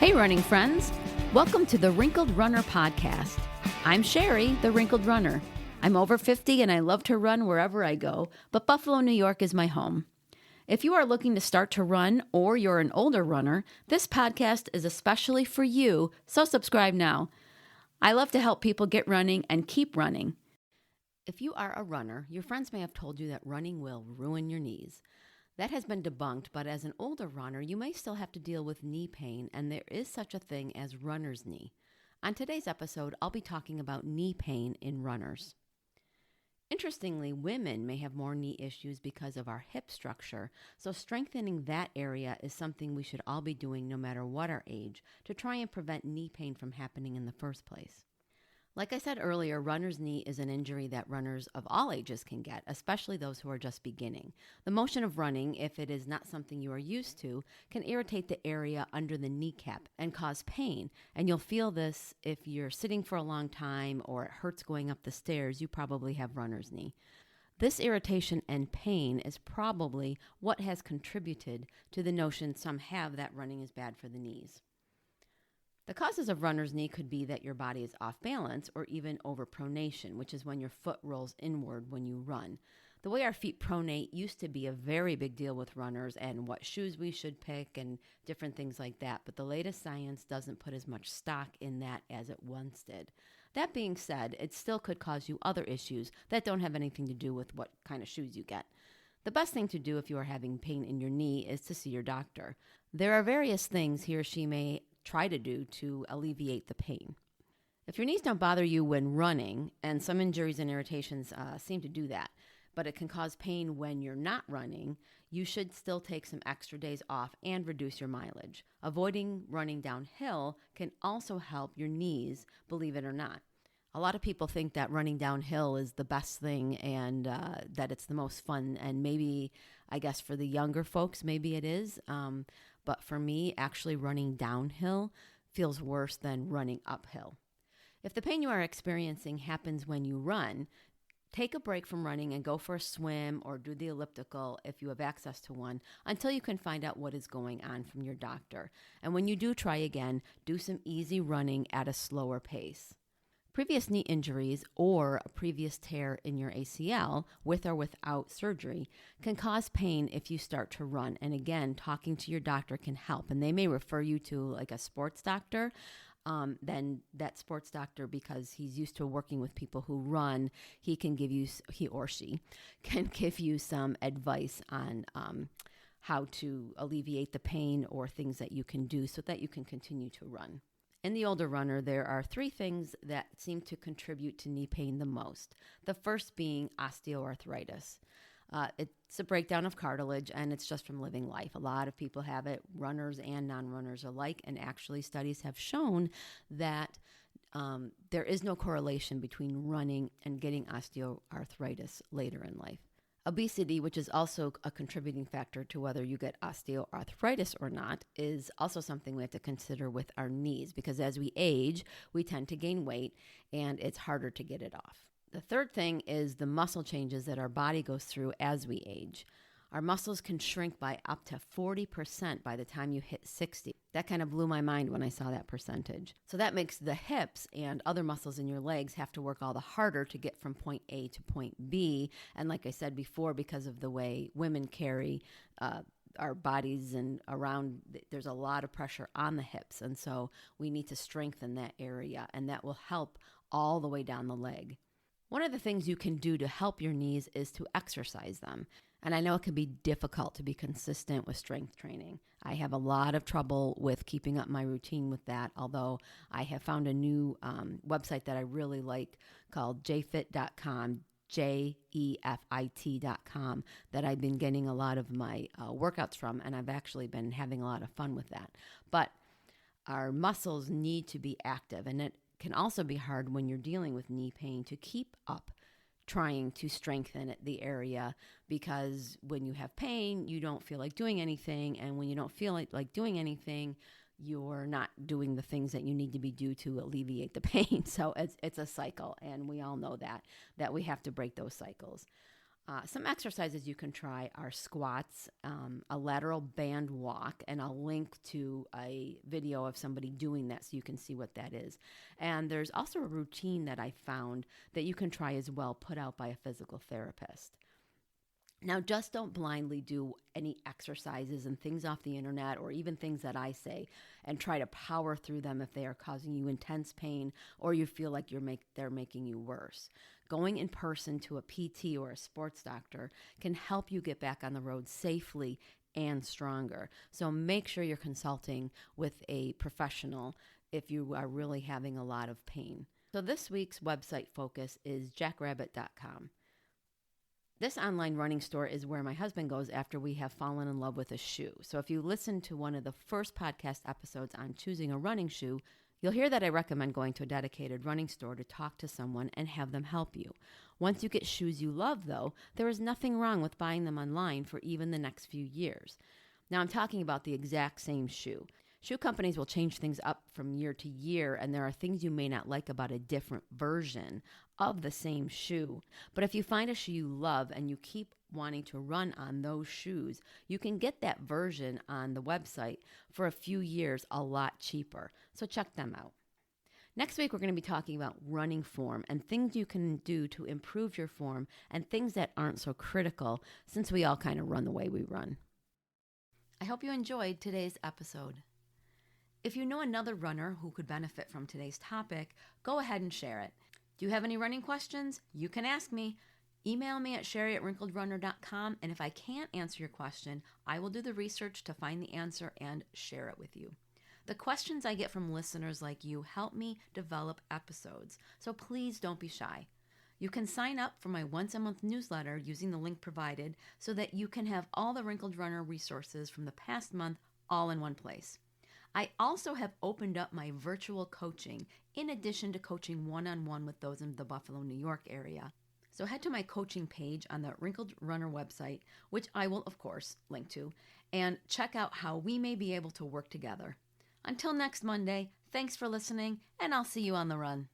Hey, running friends. Welcome to the Wrinkled Runner podcast. I'm Sherry, the Wrinkled Runner. I'm over 50 and I love to run wherever I go, but Buffalo, New York is my home. If you are looking to start to run or you're an older runner, this podcast is especially for you, so subscribe now. I love to help people get running and keep running. If you are a runner, your friends may have told you that running will ruin your knees. That has been debunked, but as an older runner, you may still have to deal with knee pain, and there is such a thing as runner's knee. On today's episode, I'll be talking about knee pain in runners. Interestingly, women may have more knee issues because of our hip structure, so strengthening that area is something we should all be doing no matter what our age to try and prevent knee pain from happening in the first place. Like I said earlier, runner's knee is an injury that runners of all ages can get, especially those who are just beginning. The motion of running, if it is not something you are used to, can irritate the area under the kneecap and cause pain. And you'll feel this if you're sitting for a long time or it hurts going up the stairs, you probably have runner's knee. This irritation and pain is probably what has contributed to the notion some have that running is bad for the knees. The causes of runner's knee could be that your body is off balance or even overpronation, which is when your foot rolls inward when you run. The way our feet pronate used to be a very big deal with runners and what shoes we should pick and different things like that, but the latest science doesn't put as much stock in that as it once did. That being said, it still could cause you other issues that don't have anything to do with what kind of shoes you get. The best thing to do if you are having pain in your knee is to see your doctor. There are various things he or she may try to do to alleviate the pain. If your knees don't bother you when running, and some injuries and irritations seem to do that, but it can cause pain when you're not running, you should still take some extra days off and reduce your mileage. Avoiding running downhill can also help your knees, believe it or not. A lot of people think that running downhill is the best thing and that it's the most fun. And maybe, I guess for the younger folks, maybe it is. But for me, actually running downhill feels worse than running uphill. If the pain you are experiencing happens when you run, take a break from running and go for a swim or do the elliptical if you have access to one until you can find out what is going on from your doctor. And when you do try again, do some easy running at a slower pace. Previous knee injuries or a previous tear in your ACL, with or without surgery, can cause pain if you start to run. And again, talking to your doctor can help. And they may refer you to like a sports doctor. Then that sports doctor, because he's used to working with people who run, he or she can give you some advice on how to alleviate the pain or things that you can do so that you can continue to run. In the older runner, there are three things that seem to contribute to knee pain the most. The first being osteoarthritis. It's a breakdown of cartilage, and it's just from living life. A lot of people have it, runners and non-runners alike, and actually studies have shown that there is no correlation between running and getting osteoarthritis later in life. Obesity, which is also a contributing factor to whether you get osteoarthritis or not, is also something we have to consider with our knees because as we age, we tend to gain weight and it's harder to get it off. The third thing is the muscle changes that our body goes through as we age. Our muscles can shrink by up to 40% by the time you hit 60. That kind of blew my mind when I saw that percentage. So that makes the hips and other muscles in your legs have to work all the harder to get from point A to point B. And like I said before, because of the way women carry our bodies and around, there's a lot of pressure on the hips. And so we need to strengthen that area, and that will help all the way down the leg. One of the things you can do to help your knees is to exercise them. And I know it can be difficult to be consistent with strength training. I have a lot of trouble with keeping up my routine with that, although I have found a new website that I really like called jfit.com, jefit.com, that I've been getting a lot of my workouts from, and I've actually been having a lot of fun with that. But our muscles need to be active, and it can also be hard when you're dealing with knee pain to keep up trying to strengthen the area, because when you have pain, you don't feel like doing anything. And when you don't feel like doing anything, you're not doing the things that you need to be do to alleviate the pain. So it's a cycle, and we all know that we have to break those cycles. Some exercises you can try are squats, a lateral band walk, and I'll link to a video of somebody doing that so you can see what that is. And there's also a routine that I found that you can try as well, put out by a physical therapist. Now, just don't blindly do any exercises and things off the internet or even things that I say and try to power through them if they are causing you intense pain or you feel like they're making you worse. Going in person to a PT or a sports doctor can help you get back on the road safely and stronger. So make sure you're consulting with a professional if you are really having a lot of pain. So this week's website focus is jackrabbit.com. This online running store is where my husband goes after we have fallen in love with a shoe. So if you listen to one of the first podcast episodes on choosing a running shoe, you'll hear that I recommend going to a dedicated running store to talk to someone and have them help you. Once you get shoes you love, though, there is nothing wrong with buying them online for even the next few years. Now, I'm talking about the exact same shoe. Shoe companies will change things up from year to year, and there are things you may not like about a different version of the same shoe. But if you find a shoe you love and you keep wanting to run on those shoes, you can get that version on the website for a few years a lot cheaper. So check them out. Next week, we're going to be talking about running form and things you can do to improve your form and things that aren't so critical since we all kind of run the way we run. I hope you enjoyed today's episode. If you know another runner who could benefit from today's topic, go ahead and share it. Do you have any running questions? You can ask me. Email me at sherry@wrinkledrunner.com, and if I can't answer your question, I will do the research to find the answer and share it with you. The questions I get from listeners like you help me develop episodes, so please don't be shy. You can sign up for my once-a-month newsletter using the link provided so that you can have all the Wrinkled Runner resources from the past month all in one place. I also have opened up my virtual coaching in addition to coaching one-on-one with those in the Buffalo, New York area. So head to my coaching page on the Wrinkled Runner website, which I will, of course, link to, and check out how we may be able to work together. Until next Monday, thanks for listening, and I'll see you on the run.